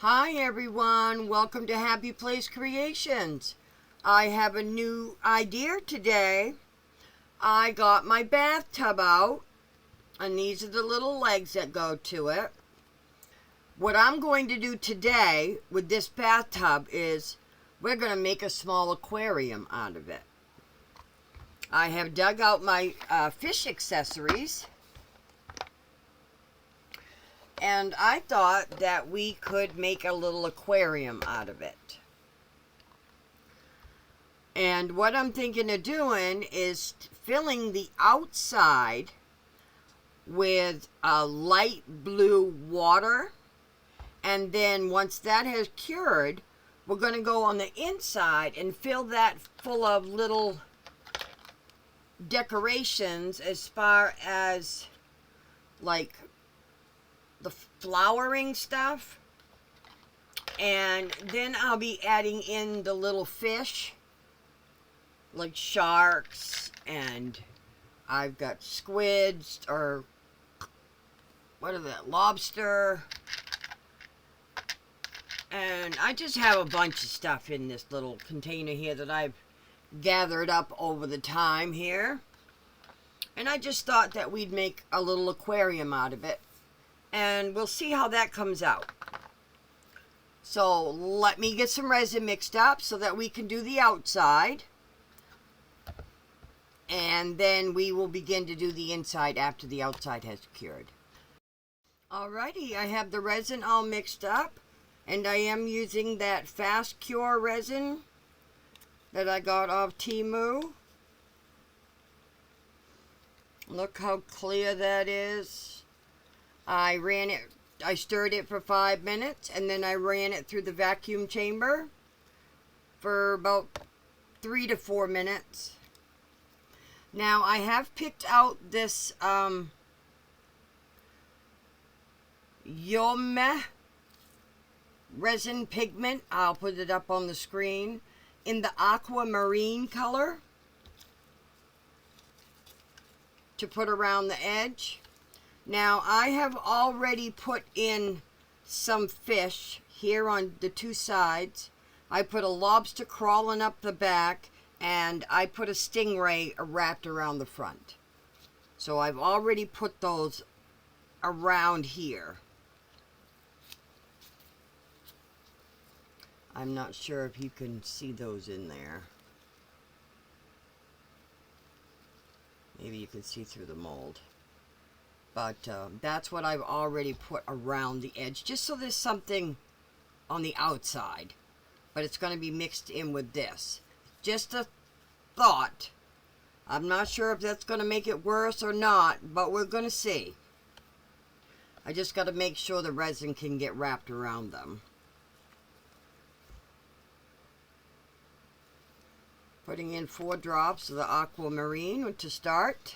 Hi everyone, welcome to Happy Place Creations. I have a new idea today. I got my bathtub out, and these are the little legs that go to it. What I'm going to do today with this bathtub is we're going to make a small aquarium out of it. I have dug out my fish accessories, and I thought that we could make a little aquarium out of it. And what I'm thinking of doing is filling the outside with a light blue water. And then once that has cured, we're going to go on the inside and fill that full of little decorations as far as like the flowering stuff, and then I'll be adding in the little fish like sharks, and I've got squids, or what are that, lobster, and I just have a bunch of stuff in this little container here that I've gathered up over the time here, and I just thought that we'd make a little aquarium out of it. And we'll see how that comes out. So let me get some resin mixed up so that we can do the outside. And then we will begin to do the inside after the outside has cured. Alrighty, I have the resin all mixed up. And I am using that fast cure resin that I got off Temu. Look how clear that is. I stirred it for 5 minutes, and then I ran it through the vacuum chamber for about 3 to 4 minutes. Now I have picked out this Yome resin pigment. I'll put it up on the screen in the aquamarine color to put around the edge. Now, I have already put in some fish here on the two sides. I put a lobster crawling up the back, and I put a stingray wrapped around the front. So I've already put those around here. I'm not sure if you can see those in there. Maybe you can see through the mold. But that's what I've already put around the edge, just so there's something on the outside. But it's going to be mixed in with this. Just a thought. I'm not sure if that's going to make it worse or not, but we're going to see. I just got to make sure the resin can get wrapped around them. Putting in 4 drops of the aquamarine to start.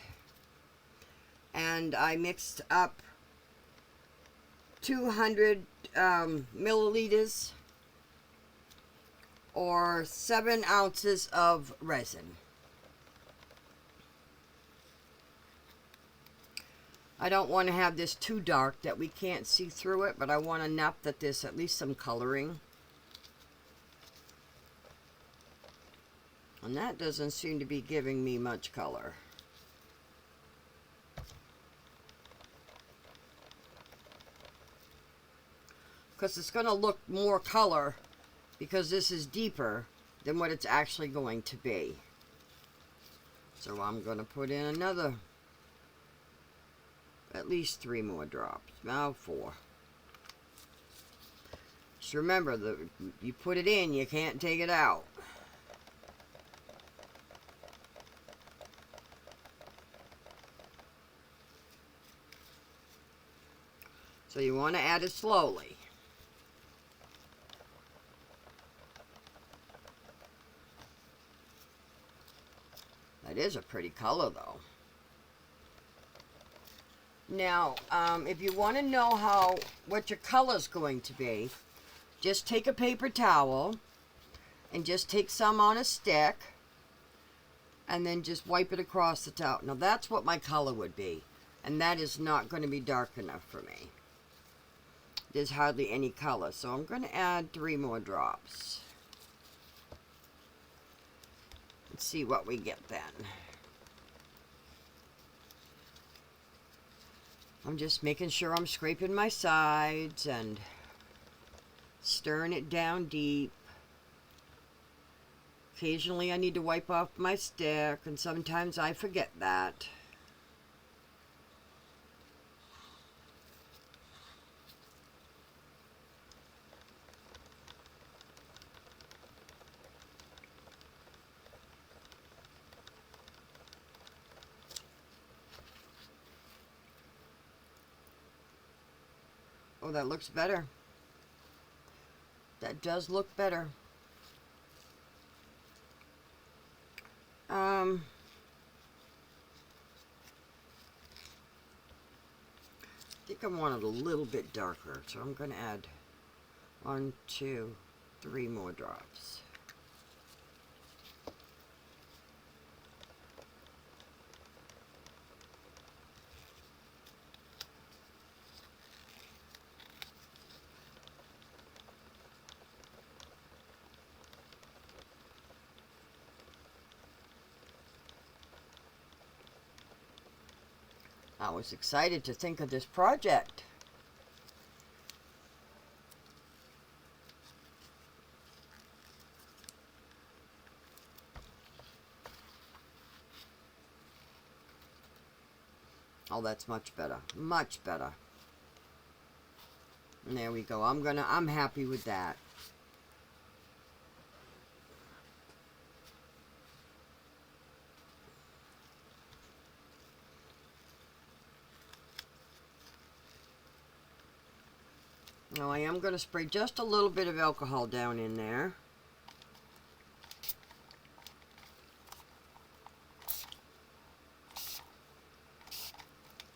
And I mixed up 200 milliliters or 7 ounces of resin. I don't want to have this too dark that we can't see through it, but I want enough that there's at least some coloring. And that doesn't seem to be giving me much color. Because it's going to look more color because this is deeper than what it's actually going to be. So I'm going to put in another, at least 3 more drops. Now 4. Just remember, you put it in, you can't take it out. So you want to add it slowly. That is a pretty color, though. Now, if you want to know what your color's going to be, just take a paper towel and just take some on a stick and then just wipe it across the towel. Now, that's what my color would be, and that is not going to be dark enough for me. there's hardly any color. So I'm going to add 3 more drops. Let's see what we get then. I'm just making sure I'm scraping my sides and stirring it down deep. Occasionally I need to wipe off my stick, and sometimes I forget that. Oh, that looks better. That does look better. I think I want it a little bit darker, so I'm going to add 1, 2, 3 more drops. I was excited to think of this project. Oh, that's much better. Much better. And there we go. I'm happy with that. Now I am going to spray just a little bit of alcohol down in there.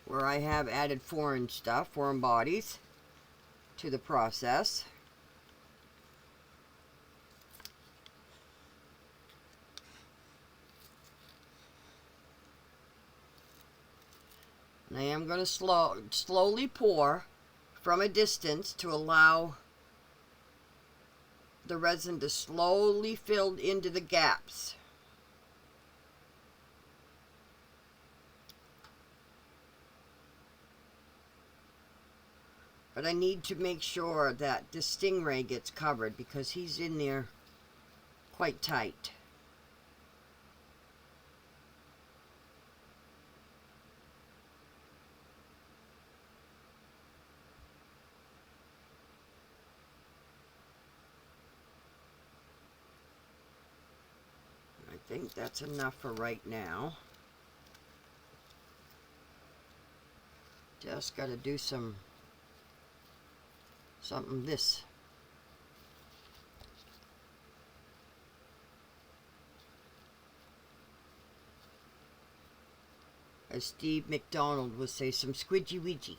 Where I have added foreign stuff, foreign bodies, to the process. And I am going to slowly pour from a distance to allow the resin to slowly fill into the gaps. But I need to make sure that the stingray gets covered because he's in there quite tight. I think that's enough for right now. Just got to do something this. As Steve McDonald would say, some squidgy widgy.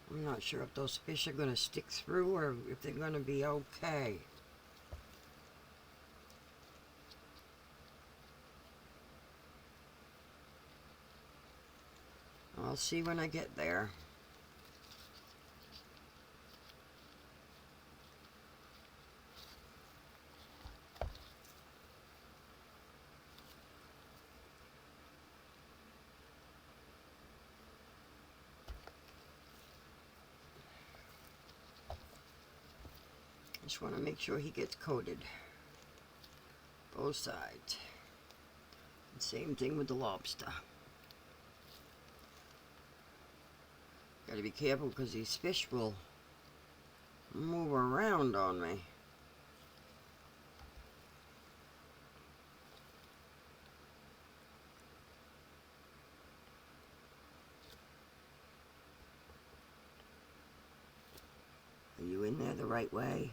I'm not sure if those fish are going to stick through or if they're going to be okay. I'll see when I get there. Just want to make sure he gets coated. Both sides. And same thing with the lobster. Got to be careful because these fish will move around on me. Are you in there the right way?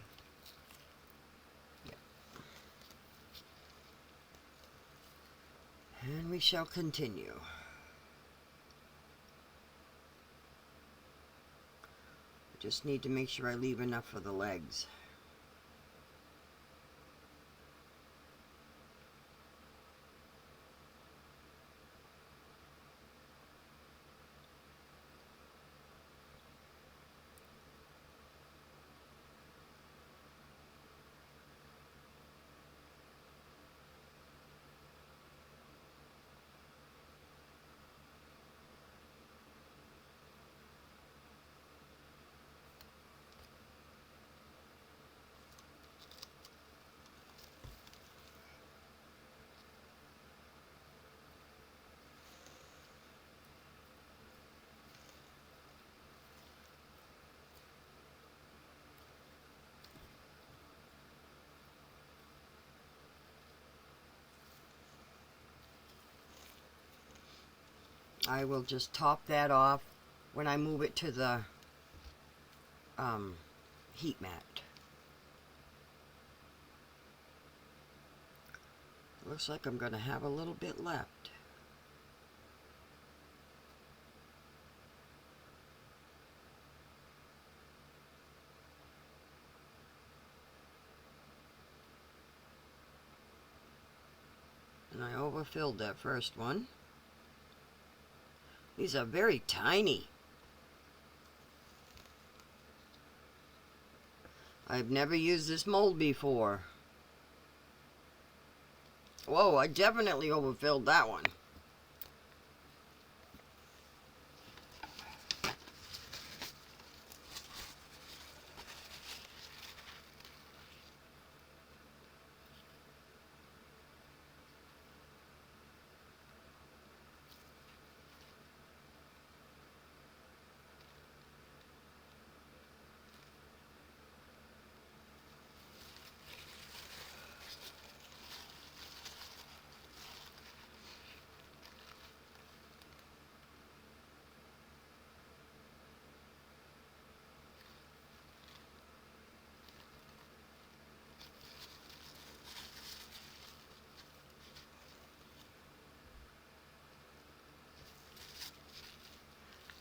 Yep. And we shall continue. Just need to make sure I leave enough for the legs. I will just top that off when I move it to the heat mat. Looks like I'm going to have a little bit left. And I overfilled that first one. These are very tiny. I've never used this mold before. Whoa, I definitely overfilled that one.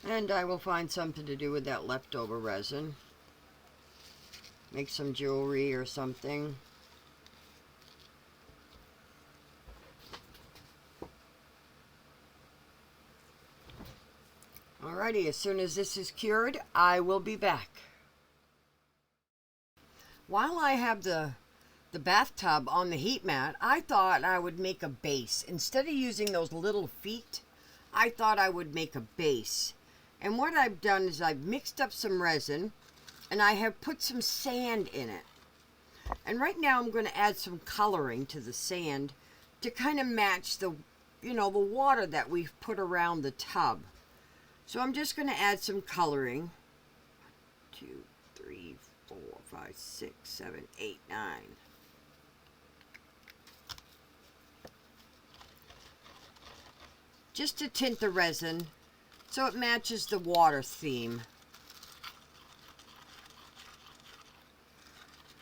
And I will find something to do with that leftover resin. Make some jewelry or something. Alrighty, as soon as this is cured, I will be back. While I have the bathtub on the heat mat, I thought I would make a base. Instead of using those little feet, I thought I would make a base. And what I've done is I've mixed up some resin and I have put some sand in it. And right now I'm going to add some coloring to the sand to kind of match the, the water that we've put around the tub. So I'm just going to add some coloring. 2, 3, 4, 5, 6, 7, 8, 9. Just to tint the resin so it matches the water theme.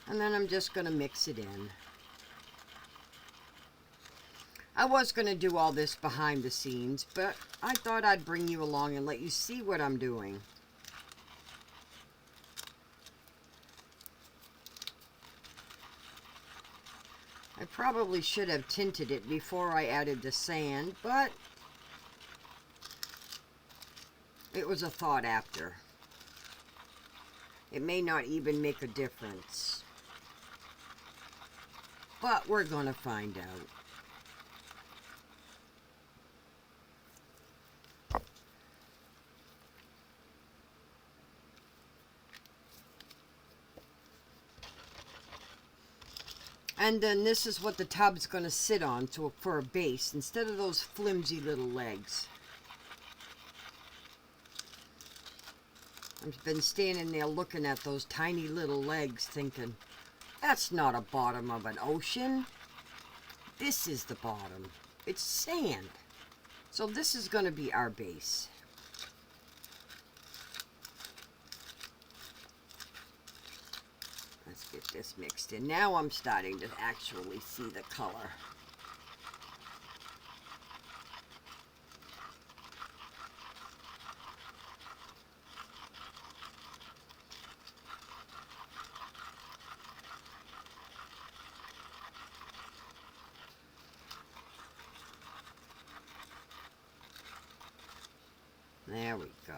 And then I'm just going to mix it in. I was going to do all this behind the scenes, but I thought I'd bring you along and let you see what I'm doing. I probably should have tinted it before I added the sand, but it was a thought after. It may not even make a difference. But we're going to find out. And then this is what the tub's going to sit on for a base, instead of those flimsy little legs. I've been standing there looking at those tiny little legs thinking, that's not a bottom of an ocean. This is the bottom. It's sand. So this is going to be our base. Let's get this mixed in. Now I'm starting to actually see the color. There we go.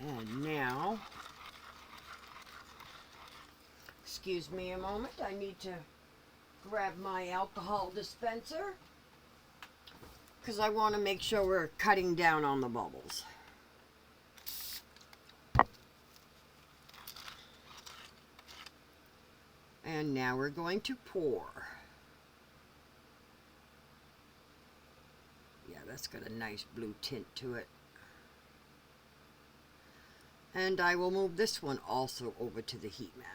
And now, excuse me a moment, I need to grab my alcohol dispenser because I want to make sure we're cutting down on the bubbles. And now we're going to pour. Yeah, that's got a nice blue tint to it. And I will move this one also over to the heat mat.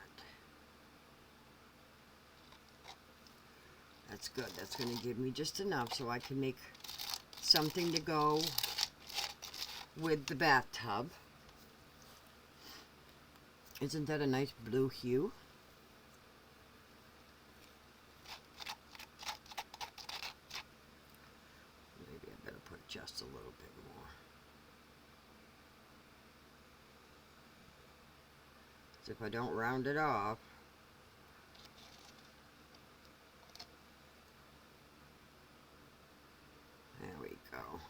That's good. That's going to give me just enough so I can make something to go with the bathtub. Isn't that a nice blue hue? Maybe I better put just a little bit more. As if I don't round it off. There we go.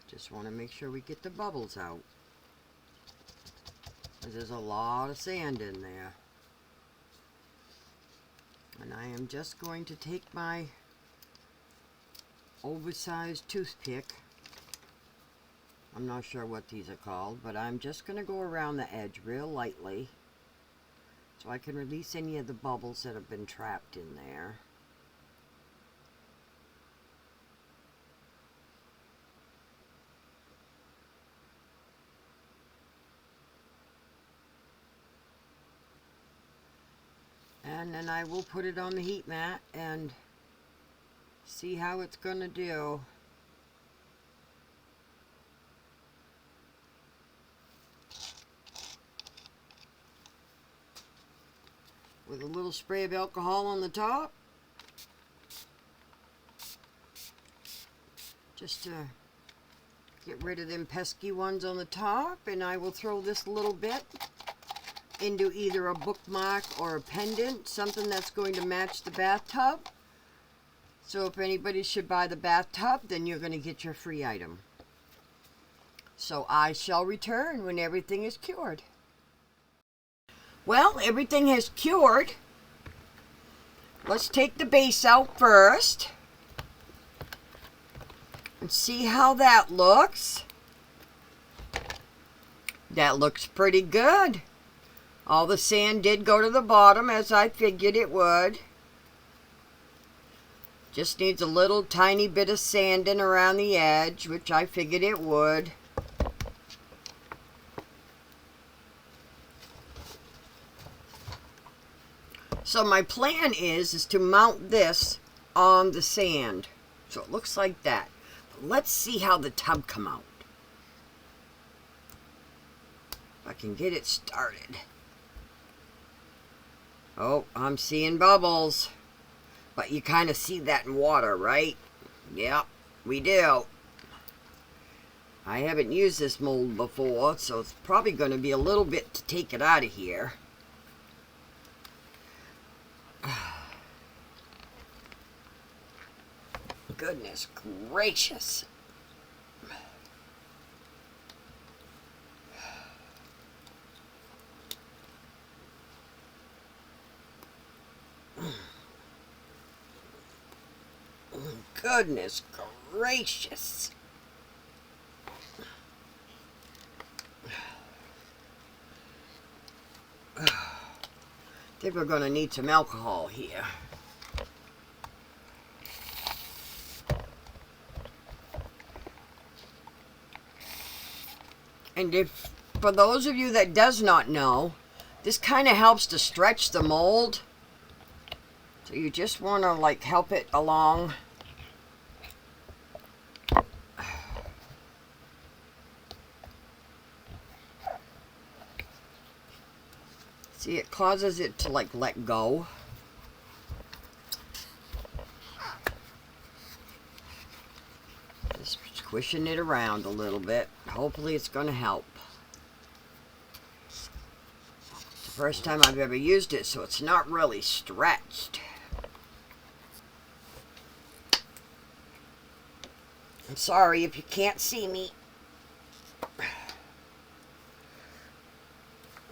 Just want to make sure we get the bubbles out. There's a lot of sand in there. And I am just going to take my oversized toothpick. I'm not sure what these are called, but I'm just going to go around the edge real lightly so I can release any of the bubbles that have been trapped in there. And then I will put it on the heat mat and see how it's going to do. With a little spray of alcohol on the top. Just to get rid of them pesky ones on the top. And I will throw this little bit into either a bookmark or a pendant. Something that's going to match the bathtub. So if anybody should buy the bathtub, then you're going to get your free item. So I shall return when everything is cured. Well, everything has cured. Let's take the base out first and see how that looks. That looks pretty good. All the sand did go to the bottom as I figured it would. Just needs a little tiny bit of sanding around the edge, which I figured it would. So my plan is to mount this on the sand. So it looks like that. But let's see how the tub come out. If I can get it started. Oh, I'm seeing bubbles. But you kind of see that in water, right? Yep, we do. I haven't used this mold before, so it's probably going to be a little bit to take it out of here. Goodness gracious. Goodness gracious. I think we're going to need some alcohol here. And if, for those of you that does not know, this kind of helps to stretch the mold. So you just want to like help it along. See, it causes it to like let go. Just squishing it around a little bit. Hopefully it's going to help. It's the first time I've ever used it, so it's not really stretched. I'm sorry if you can't see me.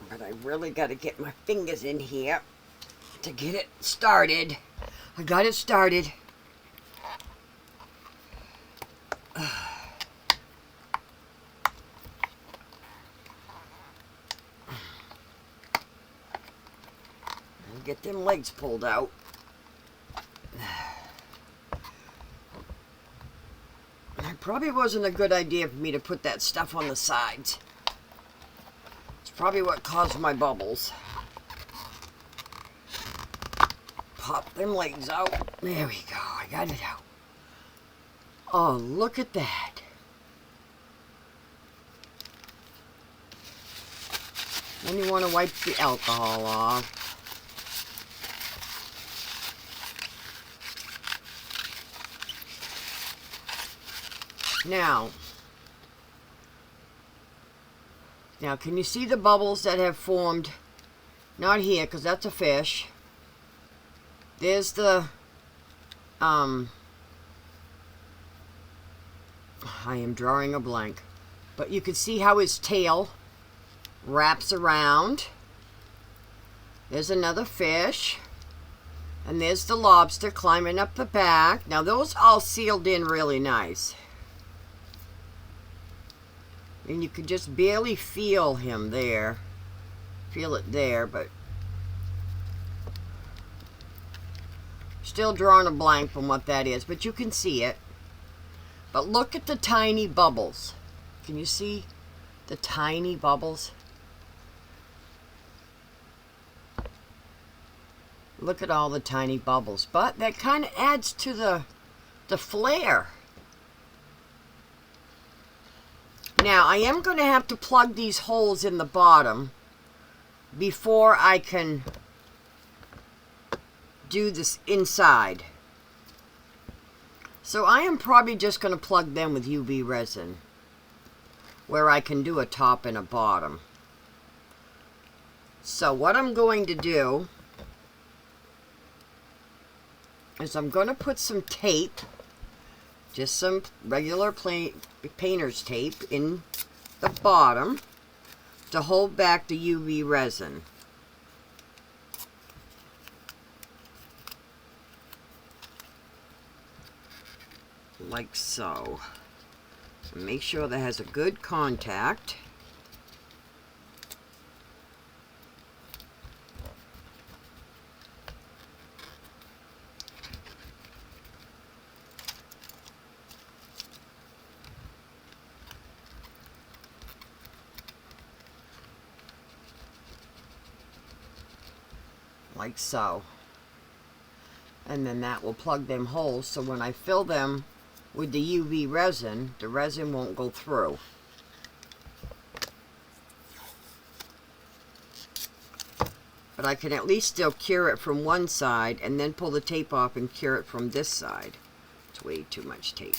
But I really got to get my fingers in here to get it started. I got it started. Get them legs pulled out. It probably wasn't a good idea for me to put that stuff on the sides. It's probably what caused my bubbles. Pop them legs out. There we go. I got it out. Oh, look at that. Then you want to wipe the alcohol off. Now, can you see the bubbles that have formed? Not here, because that's a fish. There's the, I am drawing a blank. But you can see how his tail wraps around. There's another fish. And there's the lobster climbing up the back. Now, those all sealed in really nice. And you can just barely feel him there. Feel it there, but still drawing a blank from what that is, but you can see it. But look at the tiny bubbles. Can you see the tiny bubbles? Look at all the tiny bubbles. But that kind of adds to the flare. Now, I am going to have to plug these holes in the bottom before I can do this inside. So I am probably just going to plug them with UV resin, where I can do a top and a bottom. So what I'm going to do is I'm going to put some tape, just some regular painter's tape in the bottom to hold back the UV resin. Like so. Make sure that has a good contact. Like so. And then that will plug them holes, so when I fill them with the UV resin, the resin won't go through. But I can at least still cure it from one side and then pull the tape off and cure it from this side. It's way too much tape.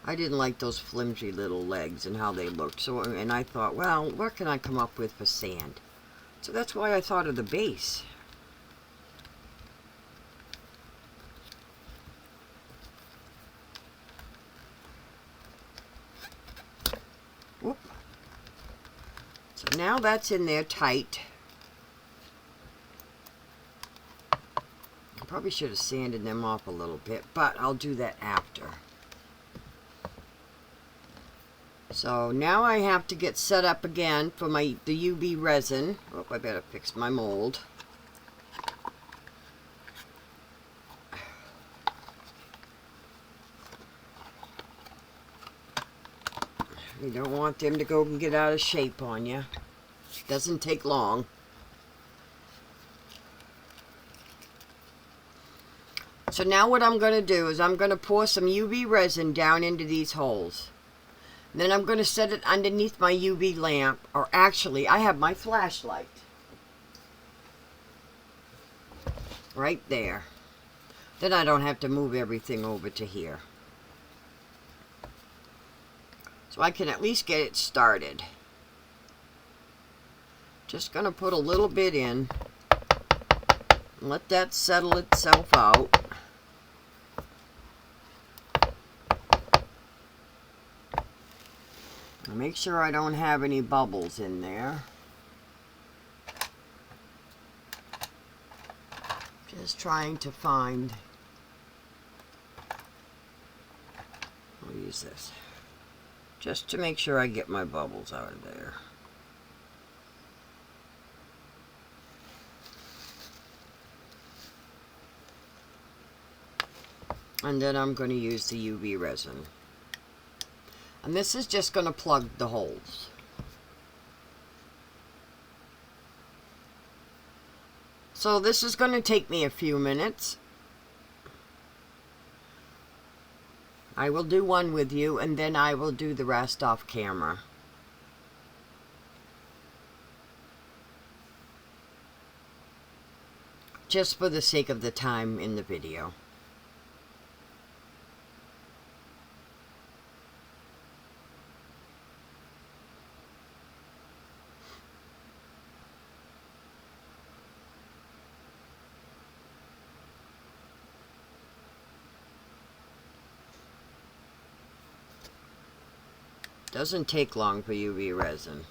I didn't like those flimsy little legs and how they looked. So, and I thought, well, what can I come up with for sand? So that's why I thought of the base. Whoop. So now that's in there tight. I probably should have sanded them off a little bit, but I'll do that after. So now I have to get set up again for the UV resin. Oh, I better fix my mold. You don't want them to go and get out of shape on you. Doesn't take long. So now what I'm going to do is I'm going to pour some UV resin down into these holes. Then I'm going to set it underneath my UV lamp, or actually I have my flashlight right there. Then I don't have to move everything over to here. So I can at least get it started. Just going to put a little bit in and let that settle itself out. And make sure I don't have any bubbles in there. Just trying to find, I'll use this, just to make sure I get my bubbles out of there. And then I'm going to use the UV resin. And this is just going to plug the holes. So this is going to take me a few minutes. I will do one with you, and then I will do the rest off camera. Just for the sake of the time in the video. Doesn't take long for UV resin.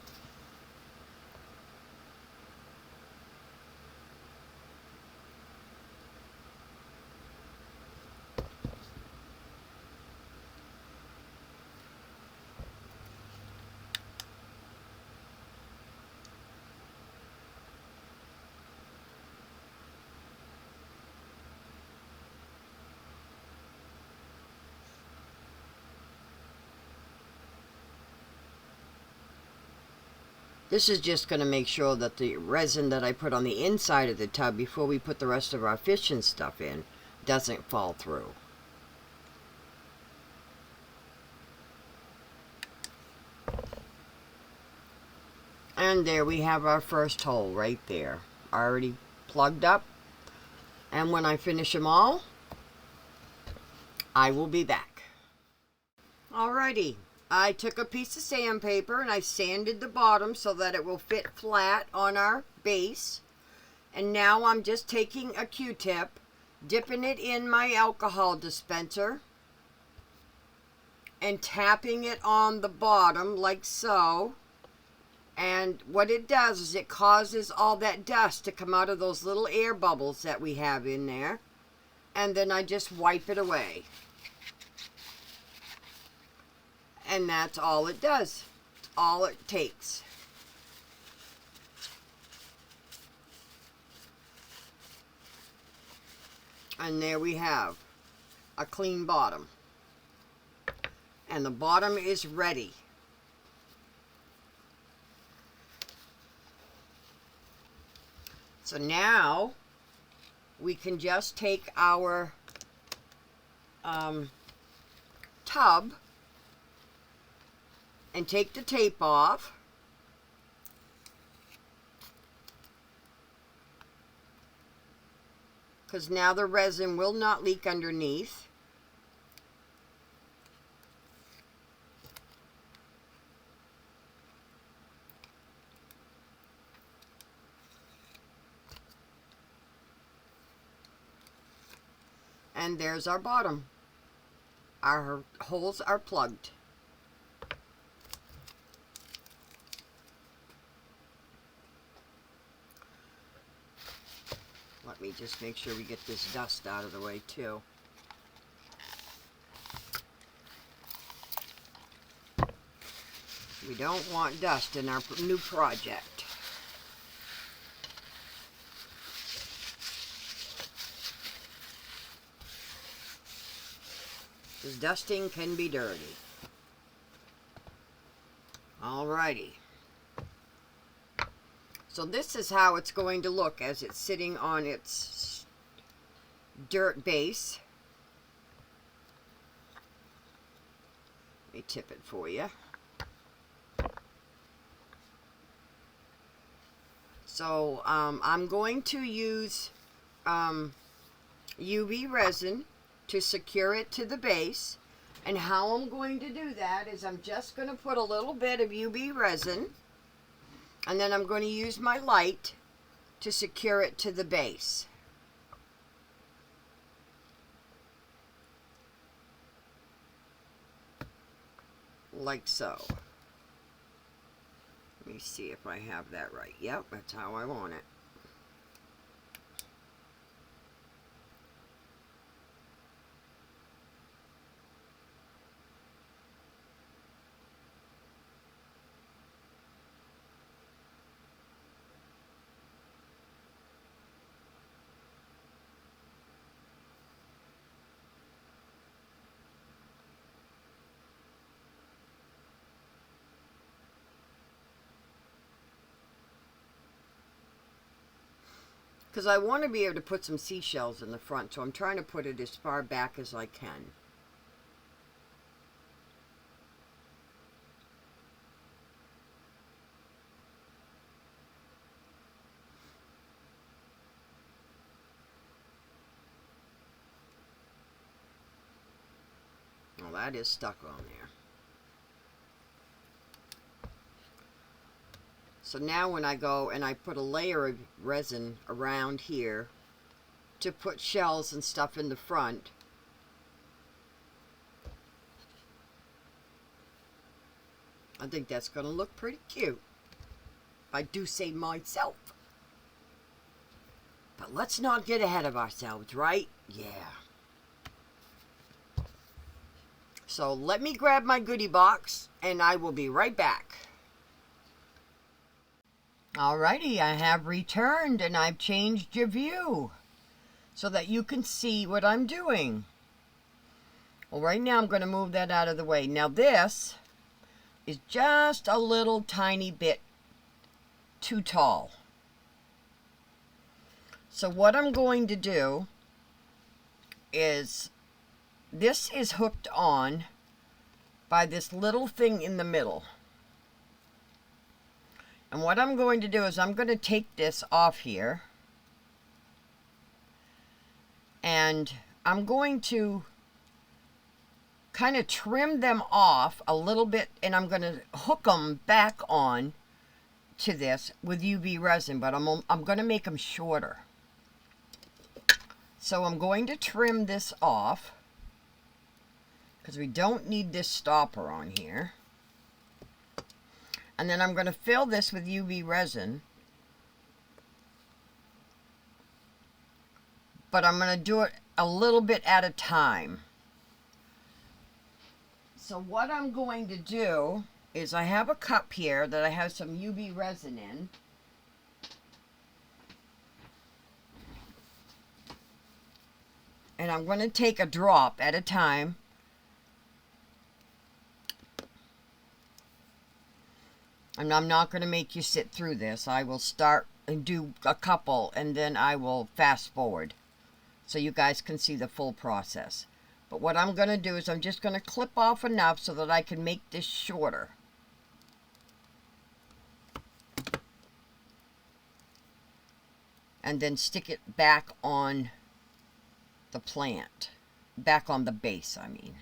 This is just going to make sure that the resin that I put on the inside of the tub before we put the rest of our fish and stuff in doesn't fall through. And there we have our first hole right there, already plugged up. And when I finish them all, I will be back. Alrighty. I took a piece of sandpaper and I sanded the bottom so that it will fit flat on our base. And now I'm just taking a Q-tip, dipping it in my alcohol dispenser, and tapping it on the bottom like so. And what it does is it causes all that dust to come out of those little air bubbles that we have in there. And then I just wipe it away. And that's all it does. All it takes. And there we have a clean bottom. And the bottom is ready. So now we can just take our tub and take the tape off. Because now the resin will not leak underneath. And there's our bottom. Our holes are plugged. Let me just make sure we get this dust out of the way too. We don't want dust in our new project. Because dusting can be dirty. Alrighty. So this is how it's going to look as it's sitting on its dirt base. Let me tip it for you. So I'm going to use UV resin to secure it to the base. And how I'm going to do that is I'm just going to put a little bit of UV resin, and then I'm going to use my light to secure it to the base. Like so. Let me see if I have that right. Yep, that's how I want it. Because I want to be able to put some seashells in the front, so I'm trying to put it as far back as I can. Well, that is stuck on there. So now when I go and I put a layer of resin around here to put shells and stuff in the front, I think that's going to look pretty cute. I do say myself. But let's not get ahead of ourselves, right? Yeah. So let me grab my goodie box and I will be right back. Alrighty, I have returned and I've changed your view so that you can see what I'm doing. Well, right now I'm going to move that out of the way. Now this is just a little tiny bit too tall. So what I'm going to do is, this is hooked on by this little thing in the middle. And what I'm going to do is I'm going to take this off here. And I'm going to kind of trim them off a little bit. And I'm going to hook them back on to this with UV resin. But I'm going to make them shorter. So I'm going to trim this off, because we don't need this stopper on here. And then I'm going to fill this with UV resin. But I'm going to do it a little bit at a time. So what I'm going to do is, I have a cup here that I have some UV resin in. And I'm going to take a drop at a time. And I'm not going to make you sit through this. I will start and do a couple, and then I will fast forward so you guys can see the full process. But what I'm going to do is I'm just going to clip off enough so that I can make this shorter. And then stick it back on the plant. Back on the base, I mean.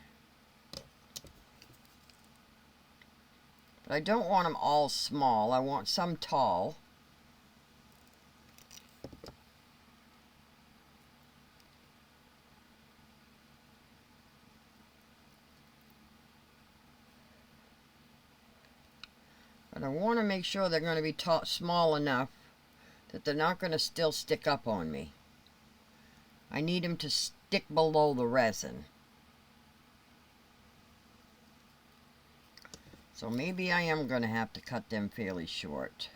But I don't want them all small. I want some tall. But I want to make sure they're going to be small enough that they're not going to still stick up on me. I need them to stick below the resin. So maybe I am going to have to cut them fairly short.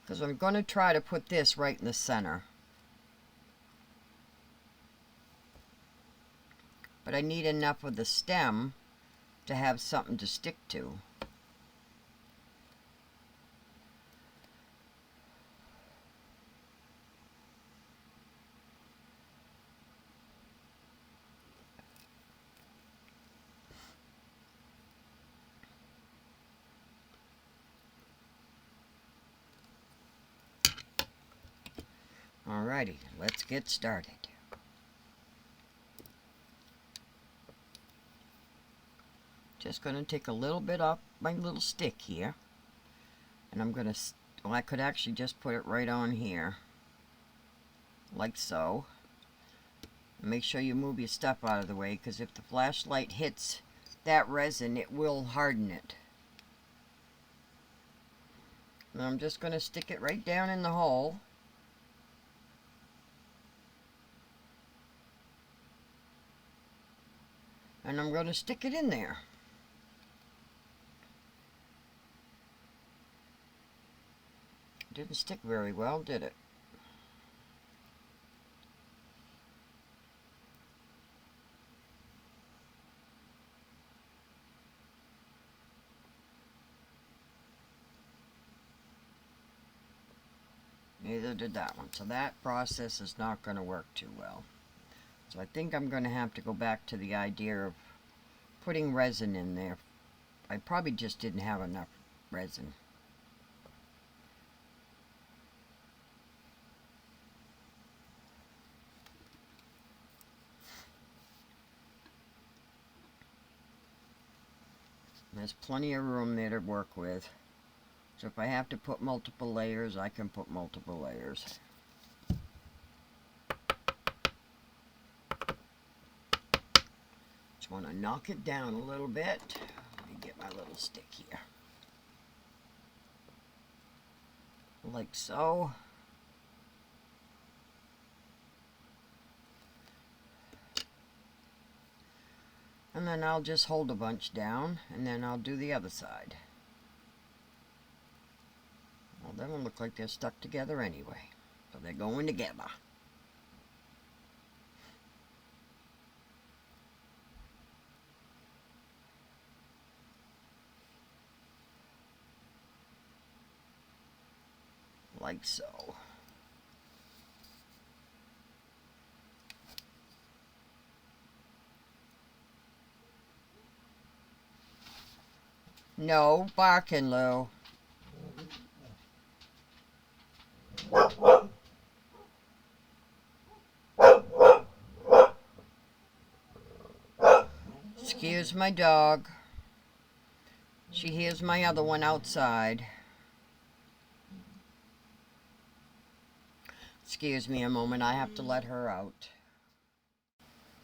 Because I'm going to try to put this right in the center. But I need enough of the stem to have something to stick to. Alrighty, let's get started. Just going to take a little bit off my little stick here. And I'm going to, well, I could actually just put it right on here. Like so. Make sure you move your stuff out of the way, because if the flashlight hits that resin, it will harden it. And I'm just going to stick it right down in the hole. And I'm going to stick it in there. Didn't stick very well, did it? Neither did that one. So that process is not going to work too well. So I think I'm going to have to go back to the idea of putting resin in there. I probably just didn't have enough resin. There's plenty of room there to work with. So if I have to put multiple layers, I can put multiple layers. Just want to knock it down a little bit. Let me get my little stick here. Like so. And then I'll just hold a bunch down, and then I'll do the other side. Well, they don't look like they're stuck together anyway. So they're going together. Like so. No barking, Lou. Excuse my dog. She hears my other one outside. Excuse me a moment, I have to let her out.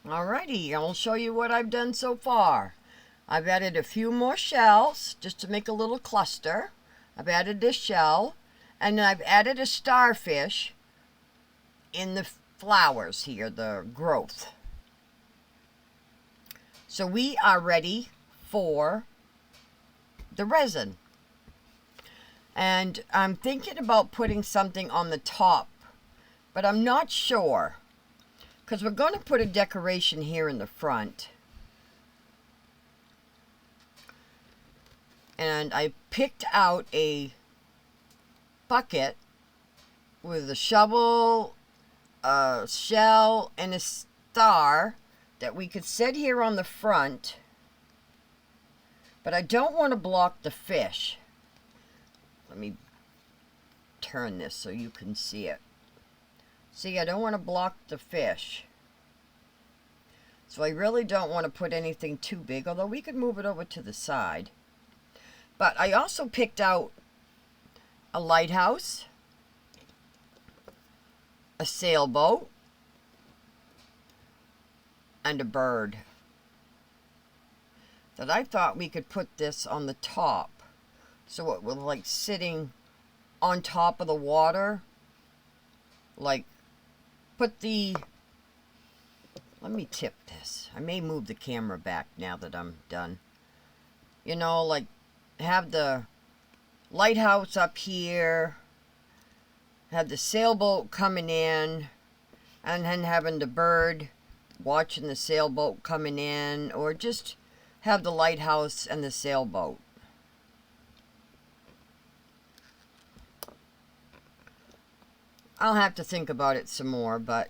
Alrighty, I'll show you what I've done so far. I've added a few more shells just to make a little cluster. I've added this shell, and I've added a starfish in the flowers here, the growth. So we are ready for the resin. And I'm thinking about putting something on the top, but I'm not sure, because we're going to put a decoration here in the front. And I picked out a bucket with a shovel, a shell, and a star that we could set here on the front. But I don't want to block the fish. Let me turn this so you can see it. See, I don't want to block the fish. So I really don't want to put anything too big, although we could move it over to the side. But I also picked out a lighthouse, a sailboat, and a bird. That I thought we could put this on the top, so it was like sitting on top of the water. Like, put the... Let me tip this. I may move the camera back now that I'm done. You know, like, have the lighthouse up here, have the sailboat coming in, and then having the bird watching the sailboat coming in, or just have the lighthouse and the sailboat. I'll have to think about it some more, but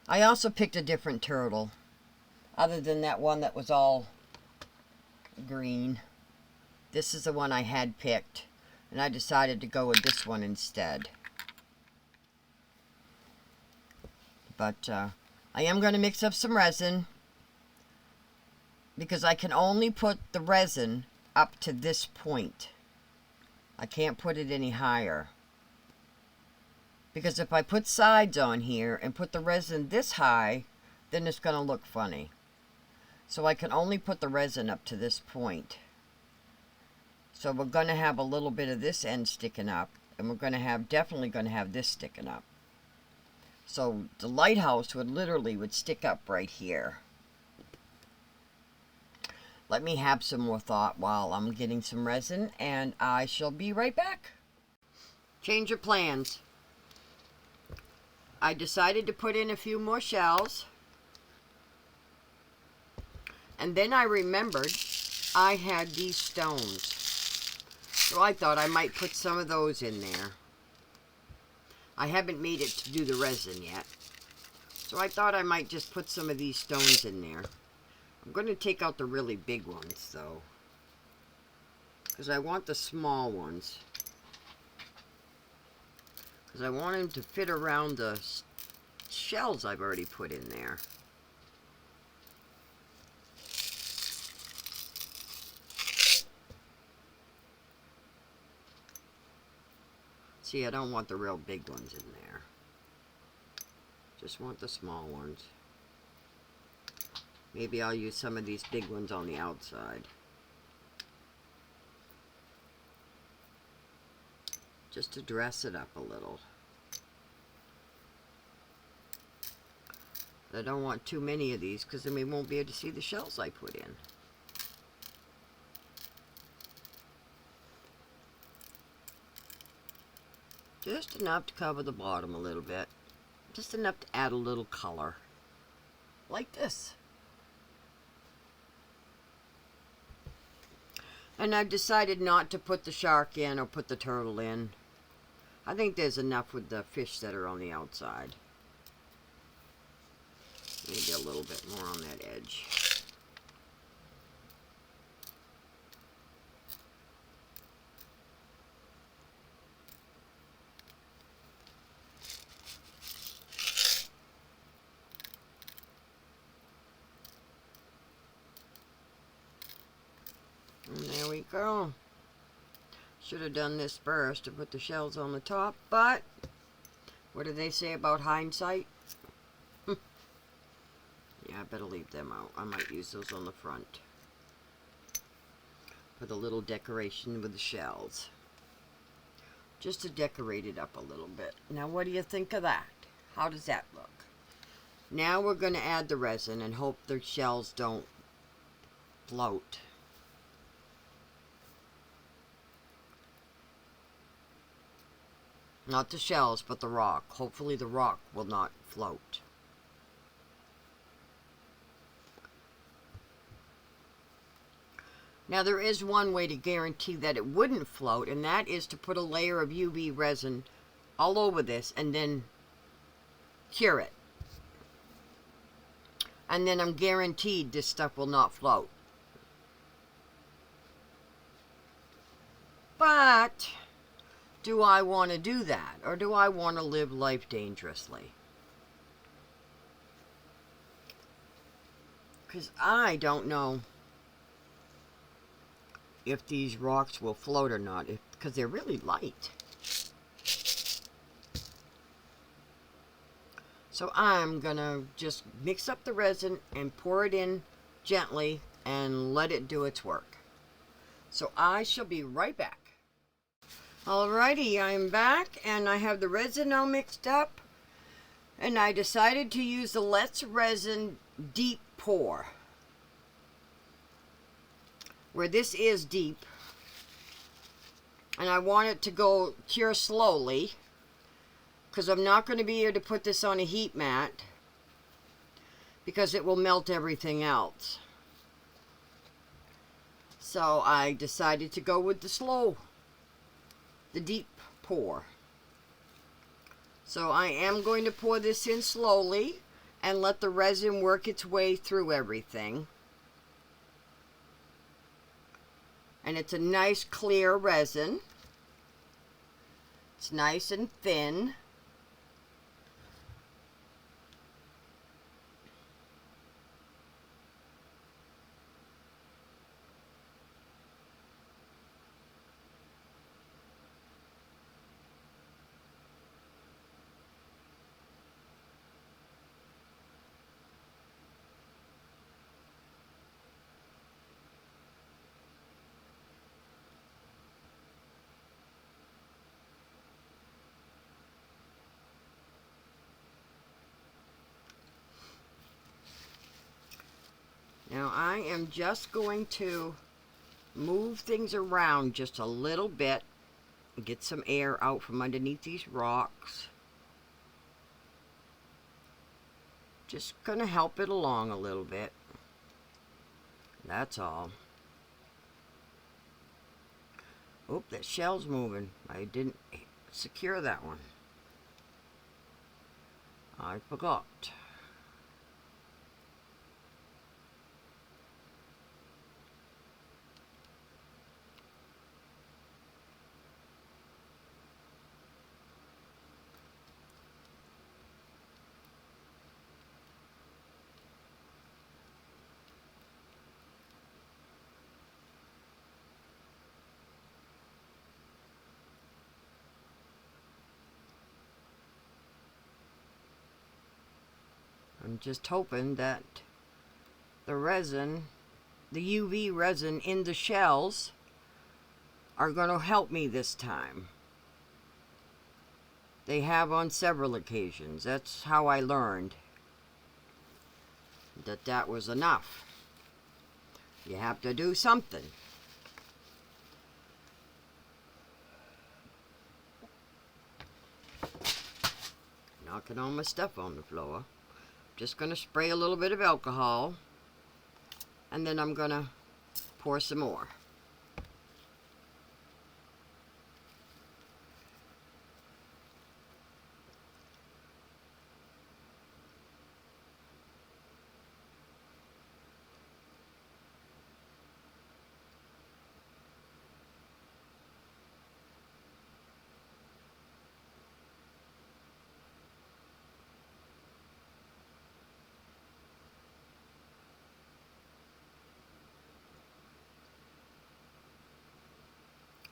I also picked a different turtle, other than that one that was all green. This is the one I had picked, and I decided to go with this one instead. But I am going to mix up some resin, because I can only put the resin up to this point. I can't put it any higher. Because if I put sides on here and put the resin this high, then it's going to look funny. So I can only put the resin up to this point. So we're going to have a little bit of this end sticking up, and we're going to have, definitely going to have this sticking up. So the lighthouse would stick up right here. Let me have some more thought while I'm getting some resin, and I shall be right back. Change of plans. I decided to put in a few more shells. And then I remembered I had these stones. So I thought I might put some of those in there. I haven't made it to do the resin yet. So I thought I might just put some of these stones in there. I'm going to take out the really big ones, though, because I want the small ones. Because I want them to fit around the shells I've already put in there. See, I don't want the real big ones in there. Just want the small ones. Maybe I'll use some of these big ones on the outside. Just to dress it up a little. I don't want too many of these, because then we won't be able to see the shells I put in. Just enough to cover the bottom a little bit. Just enough to add a little color. Like this. And I've decided not to put the shark in or put the turtle in. I think there's enough with the fish that are on the outside. Maybe a little bit more on that edge. And there we go. Should have done this first to put the shells on the top, but what do they say about hindsight? Yeah, I better leave them out. I might use those on the front. For the little decoration with the shells. Just to decorate it up a little bit. Now what do you think of that? How does that look? Now we're going to add the resin and hope the shells don't float. Not the shells, but the rock. Hopefully the rock will not float. Now there is one way to guarantee that it wouldn't float, and that is to put a layer of UV resin all over this and then cure it. And then I'm guaranteed this stuff will not float. But do I want to do that? Or do I want to live life dangerously? Because I don't know if these rocks will float or not, because they're really light. So I'm gonna just mix up the resin and pour it in gently and let it do its work. So I shall be right back. Alrighty, I'm back and I have the resin all mixed up, and I decided to use the Let's Resin Deep Pour. Where this is deep, and I want it to go cure slowly, because I'm not going to be able to put this on a heat mat because it will melt everything else. So I decided to go with the deep pour. So I am going to pour this in slowly and let the resin work its way through everything. And it's a nice clear resin. It's nice and thin. I'm just going to move things around just a little bit, get some air out from underneath these rocks. Just gonna help it along a little bit. That's all. Oop, that shell's moving. I didn't secure that one. I forgot. I'm just hoping that the resin, the UV resin in the shells, are going to help me this time. They have on several occasions. That's how I learned that that was enough. You have to do something. Knocking all my stuff on the floor. Just going to spray a little bit of alcohol, and then I'm going to pour some more.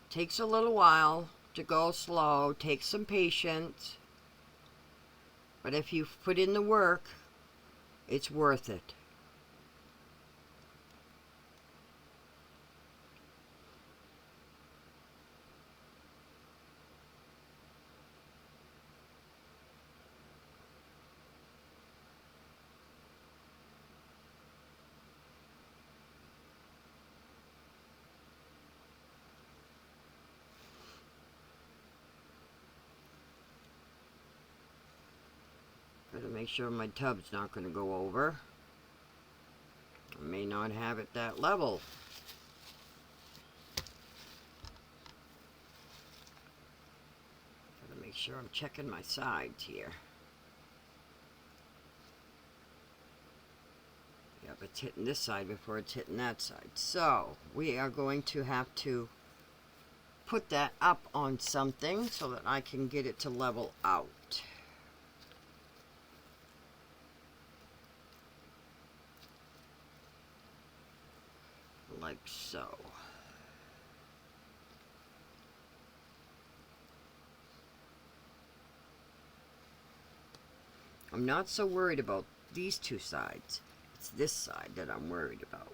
Takes a little while to go slow, takes some patience, but if you've put in the work, it's worth it. Gotta make sure my tub's not going to go over. I may not have it that level. Gotta make sure I'm checking my sides here. Yep, it's hitting this side before it's hitting that side. So, we are going to have to put that up on something so that I can get it to level out. Like so. I'm not so worried about these two sides. It's this side that I'm worried about.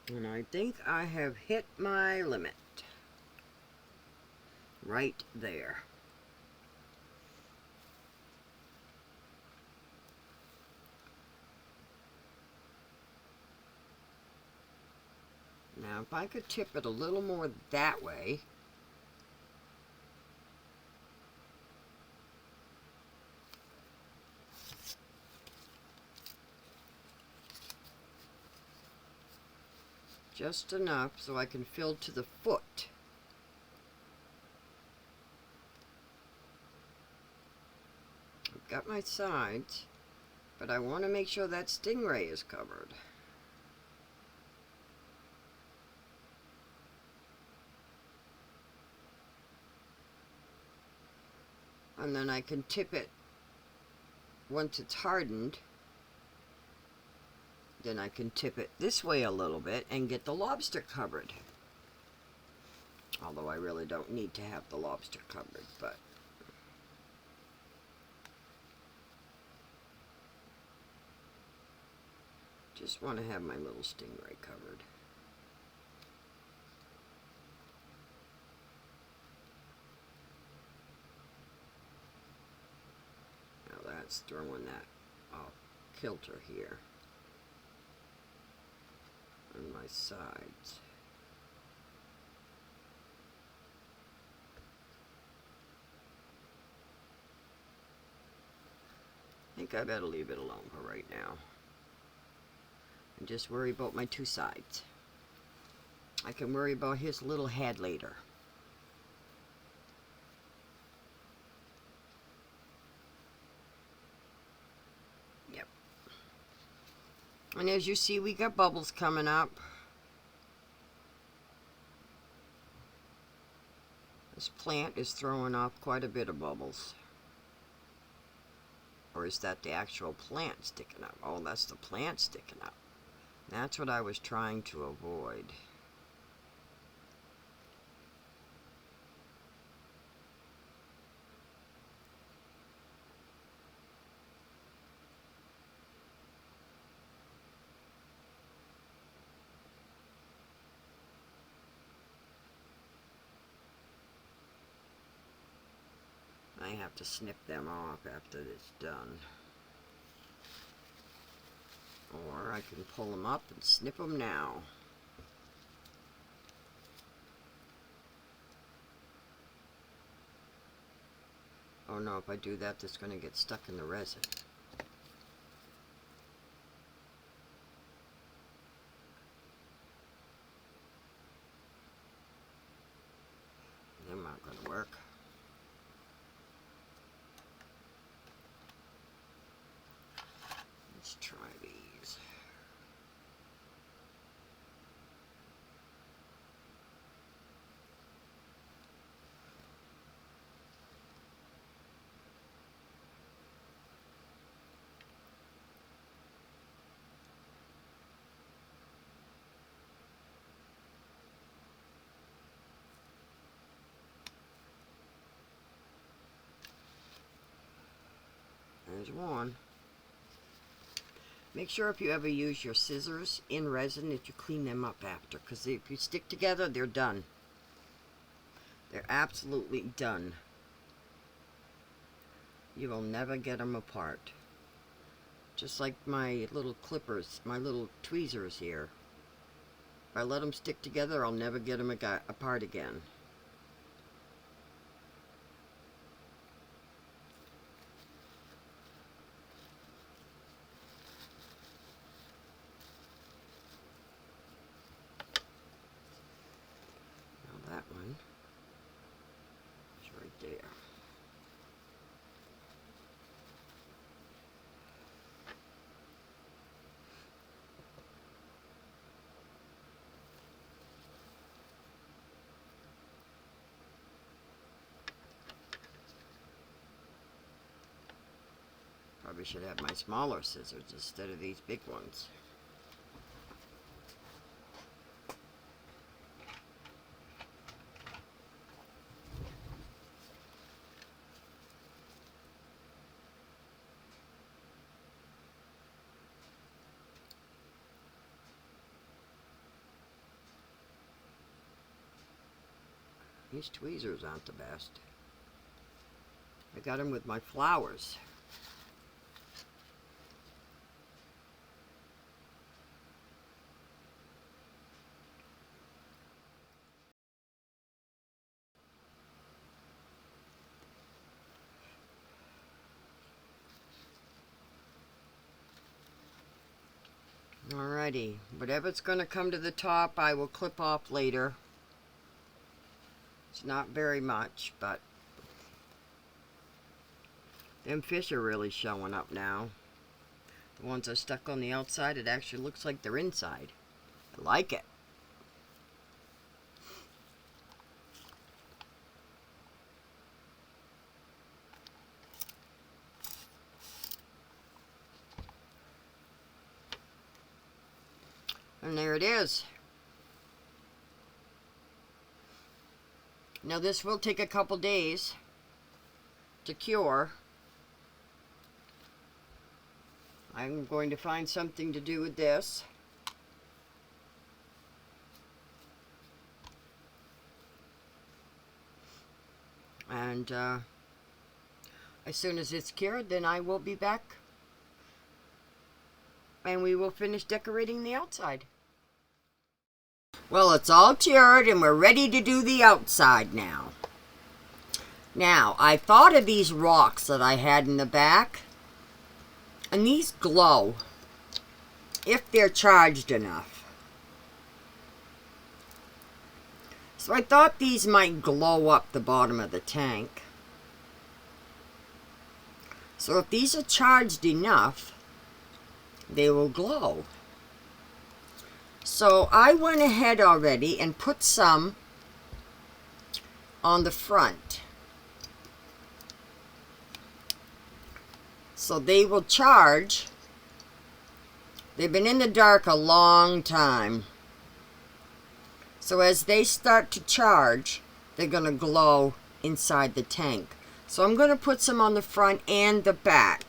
And I think I have hit my limit. Right there. Now if I could tip it a little more that way, Just enough so I can fill to the foot. I've got my sides, but I want to make sure that stingray is covered. And then I can tip it once it's hardened. Then I can tip it this way a little bit and get the lobster covered. Although I really don't need to have the lobster covered, but just want to have my little stingray covered. Now that's throwing that kilter here on my sides. I think I better leave it alone for right now and just worry about my two sides. I can worry about his little head later. Yep. And as you see, we got bubbles coming up. This plant is throwing off quite a bit of bubbles. Or is that the actual plant sticking up? Oh, that's the plant sticking up. That's what I was trying to avoid. I have to snip them off after it's done. Or I can pull them up and snip them now. Oh no, if I do that, it's going to get stuck in the resin. They're not going to work. Let's try these. There's one. Make sure if you ever use your scissors in resin that you clean them up after, because if you stick together, they're done. They're absolutely done. You will never get them apart. Just like my little clippers, my little tweezers here. If I let them stick together, I'll never get them apart again. That one is right there. Probably should have my smaller scissors instead of these big ones. These tweezers aren't the best. I got them with my flowers. Alrighty, whatever's going to come to the top, I will clip off later. It's not very much, but them fish are really showing up now. The ones that are stuck on the outside, it actually looks like they're inside. I like it. And there it is. Now this will take a couple days to cure. I'm going to find something to do with this. And as soon as it's cured, then I will be back and we will finish decorating the outside. Well, it's all cured and we're ready to do the outside now. Now, I thought of these rocks that I had in the back, and these glow if they're charged enough. So I thought these might glow up the bottom of the tank. So if these are charged enough, they will glow. So I went ahead already and put some on the front. So they will charge. They've been in the dark a long time. So as they start to charge, they're going to glow inside the tank. So I'm going to put some on the front and the back.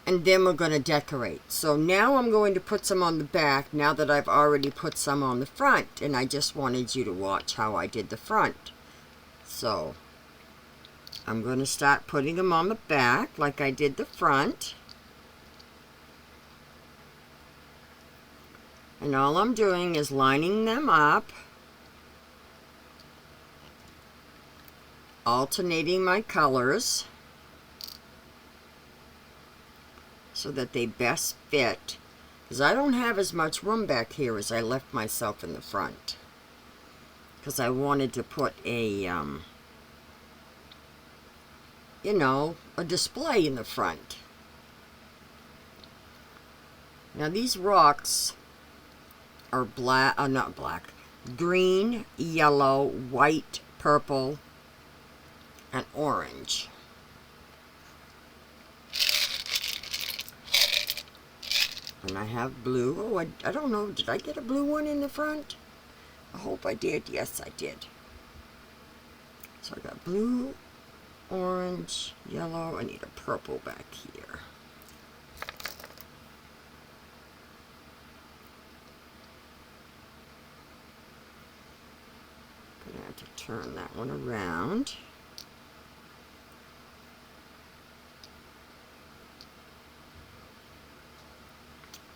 And then we're going to decorate. So now I'm going to put some on the back now that I've already put some on the front. And I just wanted you to watch how I did the front. So I'm going to start putting them on the back like I did the front. And all I'm doing is lining them up, alternating my colors so that they best fit, because I don't have as much room back here as I left myself in the front, because I wanted to put a you know, a display in the front. Now these rocks are black, not black, green, yellow, white, purple, and orange. And I have blue. Oh, I don't know, did I get a blue one in the front? I hope I did. Yes, I did. So I got blue, orange, yellow. I need a purple back here. Gonna have to turn that one around.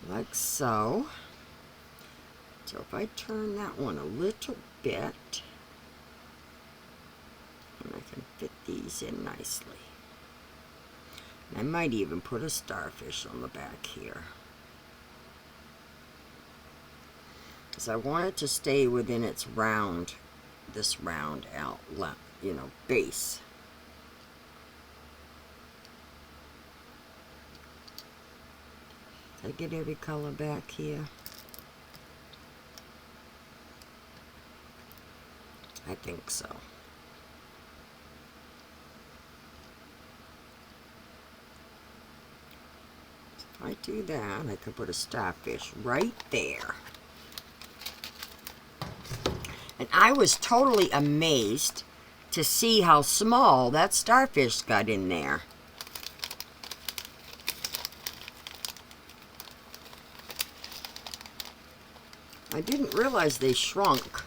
Like so. So if I turn that one a little bit, and I can fit these in nicely. I might even put a starfish on the back here, because I want it to stay within its round, this round outlet, you know, base. Did I get every color back here? I think so. If I do that, I could put a starfish right there. And I was totally amazed to see how small that starfish got in there. I didn't realize they shrunk,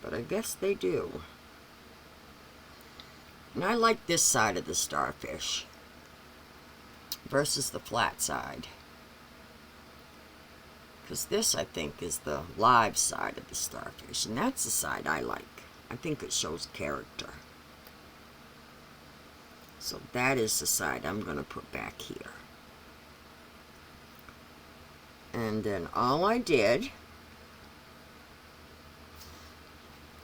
but I guess they do. And I like this side of the starfish versus the flat side, because this, I think, is the live side of the starfish, and that's the side I like. I think it shows character. So that is the side I'm going to put back here. And then all I did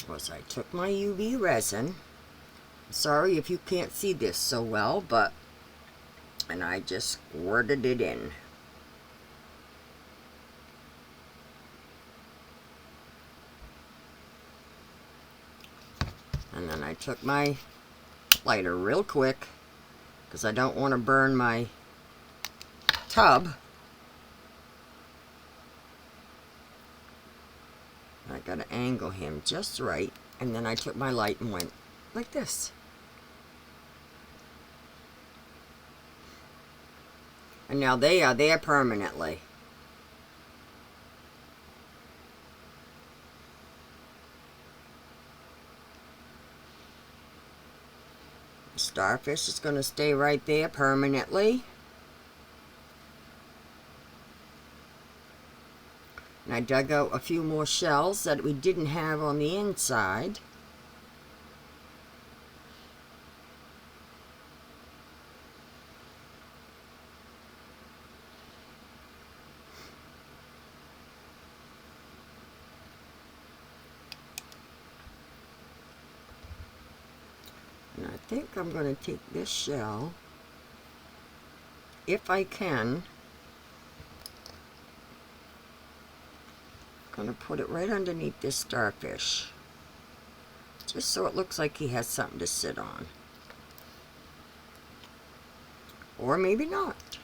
was I took my UV resin. Sorry if you can't see this so well, and I just squirted it in. And then I took my lighter real quick, because I don't want to burn my tub. I got to angle him just right, and then I took my light and went like this. And now they are there permanently. The starfish is going to stay right there permanently. And I dug out a few more shells that we didn't have on the inside. And I think I'm going to take this shell, if I can, I'm going to put it right underneath this starfish, just so it looks like he has something to sit on. Or maybe not.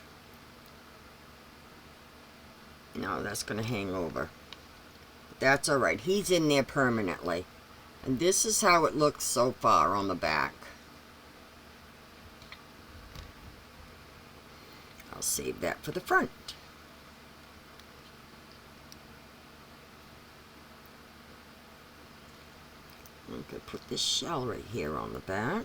No, that's going to hang over. But that's alright, he's in there permanently. And this is how it looks so far on the back. I'll save that for the front. I'm going to put this shell right here on the back.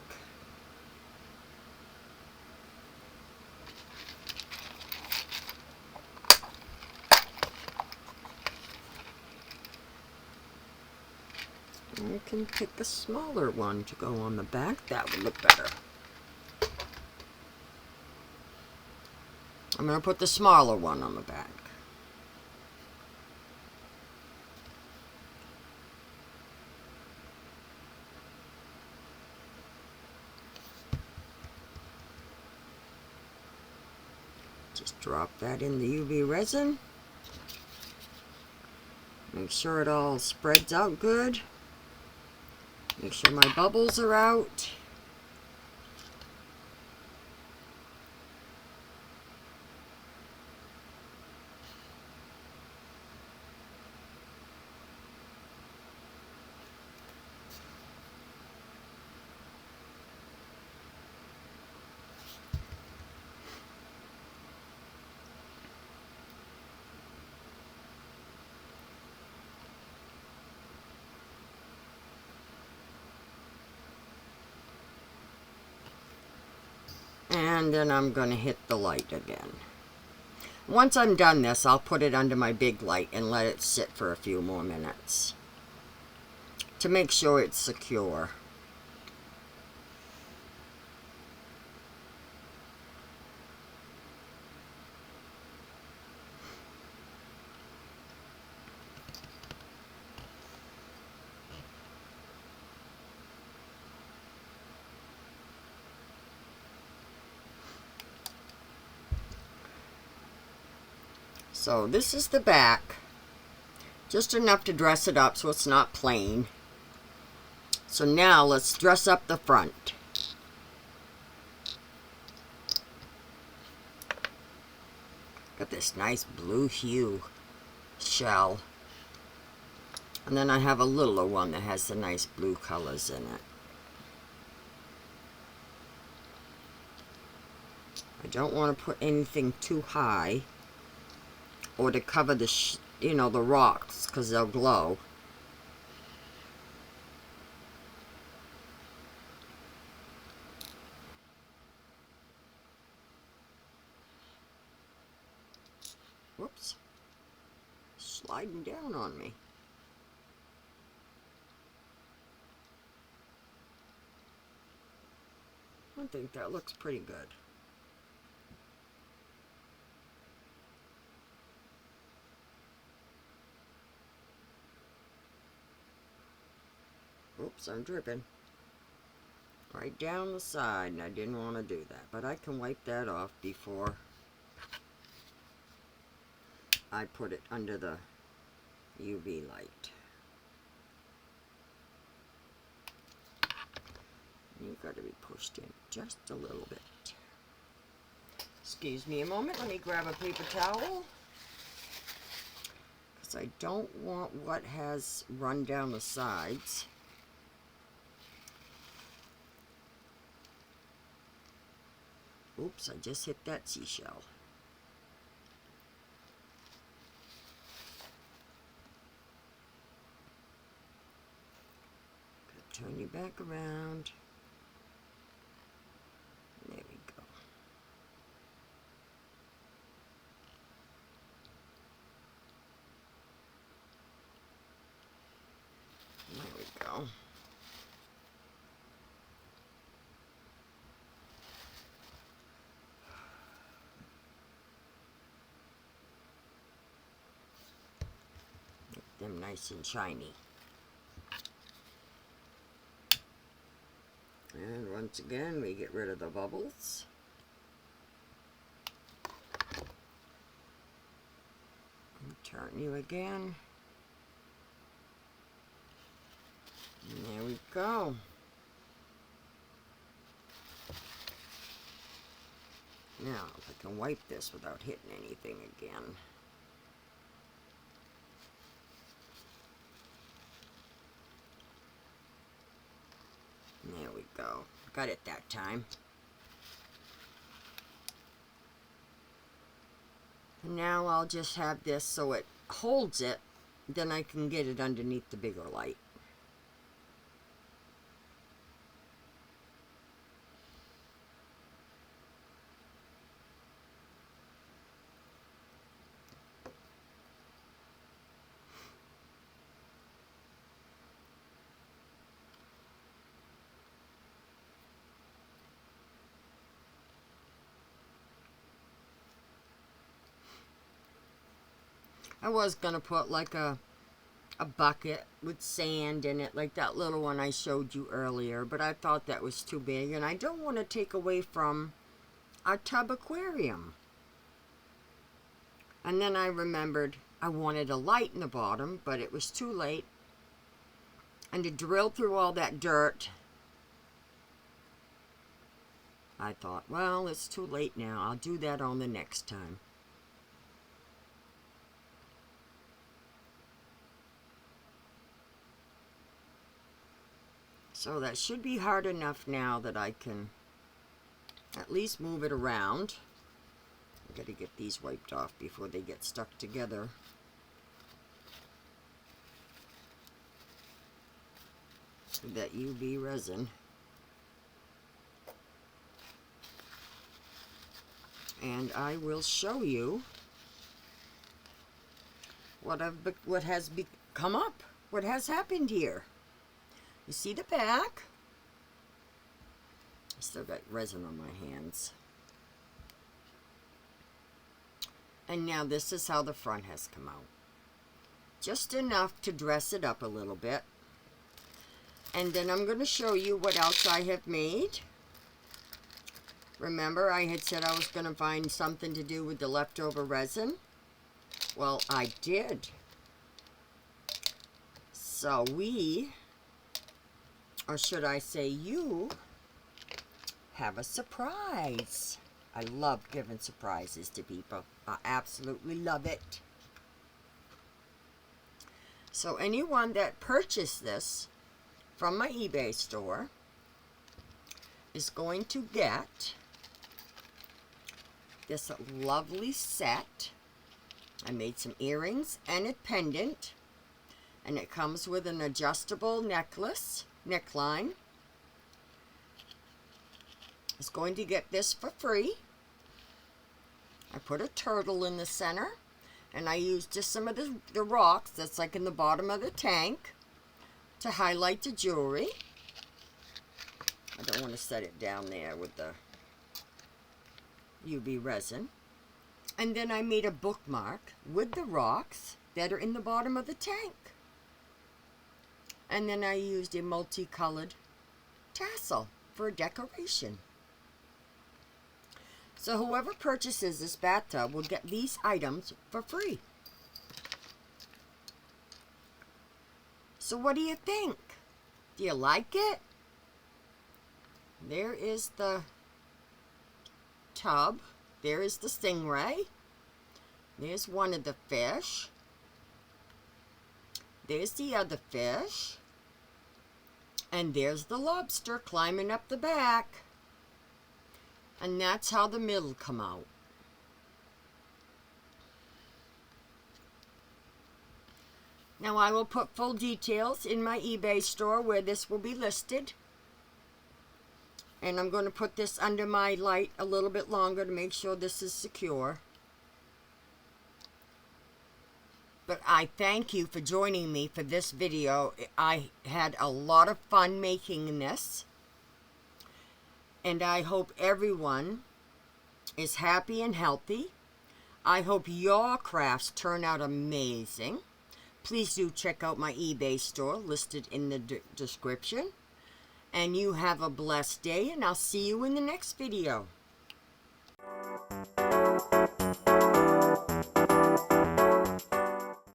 I can pick a smaller one to go on the back. That would look better. I'm going to put the smaller one on the back. Just drop that in the UV resin. Make sure it all spreads out good. Make sure my bubbles are out. And then I'm going to hit the light again. Once I'm done this, I'll put it under my big light and let it sit for a few more minutes to make sure it's secure. So this is the back, just enough to dress it up so it's not plain. So now let's dress up the front. Got this nice blue hue shell. And then I have a littler one that has the nice blue colors in it. I don't want to put anything too high, or to cover the, the rocks, because they'll glow. Whoops. Sliding down on me. I think that looks pretty good. Oops, I'm dripping. Right down the side, and I didn't want to do that. But I can wipe that off before I put it under the UV light. You've got to be pushed in just a little bit. Excuse me a moment, let me grab a paper towel. Because I don't want what has run down the sides. Oops, I just hit that seashell. Turn you back around. There we go. There we go. Get them nice and shiny. And once again, we get rid of the bubbles. And turn you again. And there we go. Now, if I can wipe this without hitting anything again. There we go. Got it that time. And now I'll just have this so it holds it. Then I can get it underneath the bigger light. I was going to put like a bucket with sand in it, like that little one I showed you earlier, but I thought that was too big, and I don't want to take away from our tub aquarium. And then I remembered I wanted a light in the bottom, but it was too late. And to drill through all that dirt, I thought, well, it's too late now. I'll do that on the next time. So that should be hard enough now that I can at least move it around. I've got to get these wiped off before they get stuck together. With that UV resin. And I will show you what has come up, what has happened here. You see the back? I still got resin on my hands. And now this is how the front has come out. Just enough to dress it up a little bit. And then I'm going to show you what else I have made. Remember, I had said I was going to find something to do with the leftover resin. Well, I did. So we, or should I say you, have a surprise. I love giving surprises to people. I absolutely love it. So anyone that purchased this from my eBay store is going to get this lovely set. I made some earrings and a pendant, and it comes with an adjustable neckline. It's going to get this for free. I put a turtle in the center, and I used just some of the rocks that's like in the bottom of the tank to highlight the jewelry. I don't want to set it down there with the UV resin. And then I made a bookmark with the rocks that are in the bottom of the tank. And then I used a multicolored tassel for decoration. So whoever purchases this bathtub will get these items for free. So what do you think? Do you like it? There is the tub. There is the stingray. There's one of the fish. There's the other fish. And there's the lobster climbing up the back. And that's how the middle come out. Now I will put full details in my eBay store where this will be listed. And I'm going to put this under my light a little bit longer to make sure this is secure. But I thank you for joining me for this video. I had a lot of fun making this. And I hope everyone is happy and healthy. I hope your crafts turn out amazing. Please do check out my eBay store listed in the description. And you have a blessed day, and I'll see you in the next video.